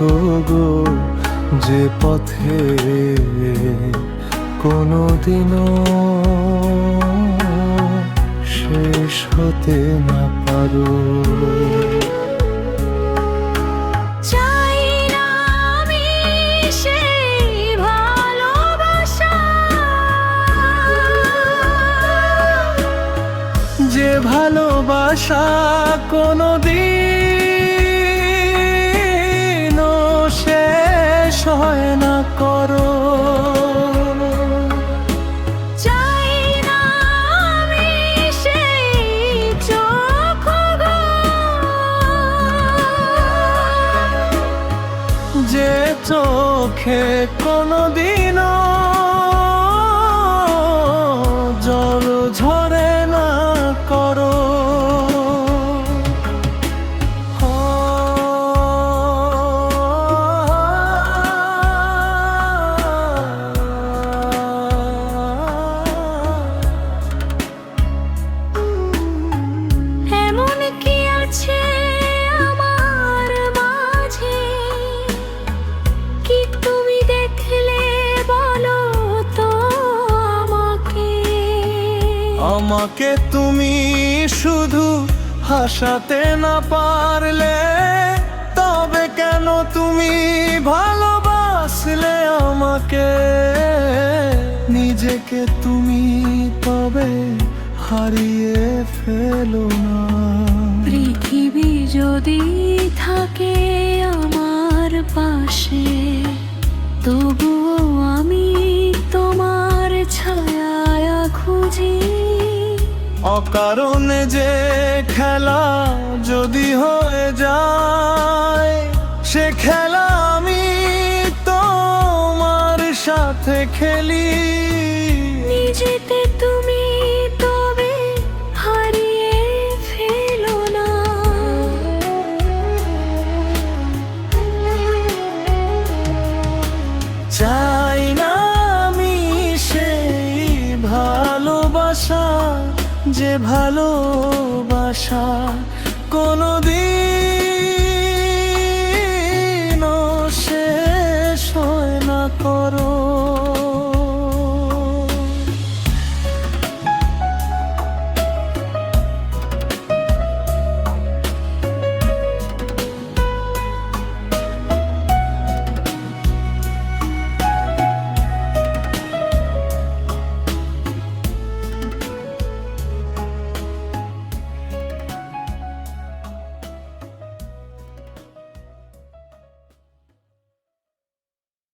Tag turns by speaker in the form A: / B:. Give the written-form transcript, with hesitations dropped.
A: আছো গো যে পথে কোনোদিনও শেষ হতে না পারো।
B: চাই না আমি সেই ভালোবাসা,
A: যে ভালোবাসা কোনোদিনও শেষ হয় না করো।
B: চাই না আমি সেই চোখ গো,
A: যে চোখে কোনোদিনও জল ঝরে না করো।
B: এমন কি আছে আমার মাঝে, কি তুমি দেখলে বলো তো আমাকে।
A: আমাকে তুমি শুধু হাসাতে না পারলে তবে কেন তুমি ভালোবাসলে আমাকে। নিজেকে তুমি তবে হারিয়ে ফেলো না।
B: পৃথিবী যদি থাকে আমার পাশে, তবুও আমি তোমার ছায়া খুঁজি।
A: অকারণে যে খেলা যদি হয়ে যায়, সে খেলা আমি তোমার সাথে খেলি।
B: নিজেতে তুমি তবে হারিয়ে ফেলো না।
A: চাই না আমি সেই ভালোবাসা, যে ভালোবাসা কোনোদিন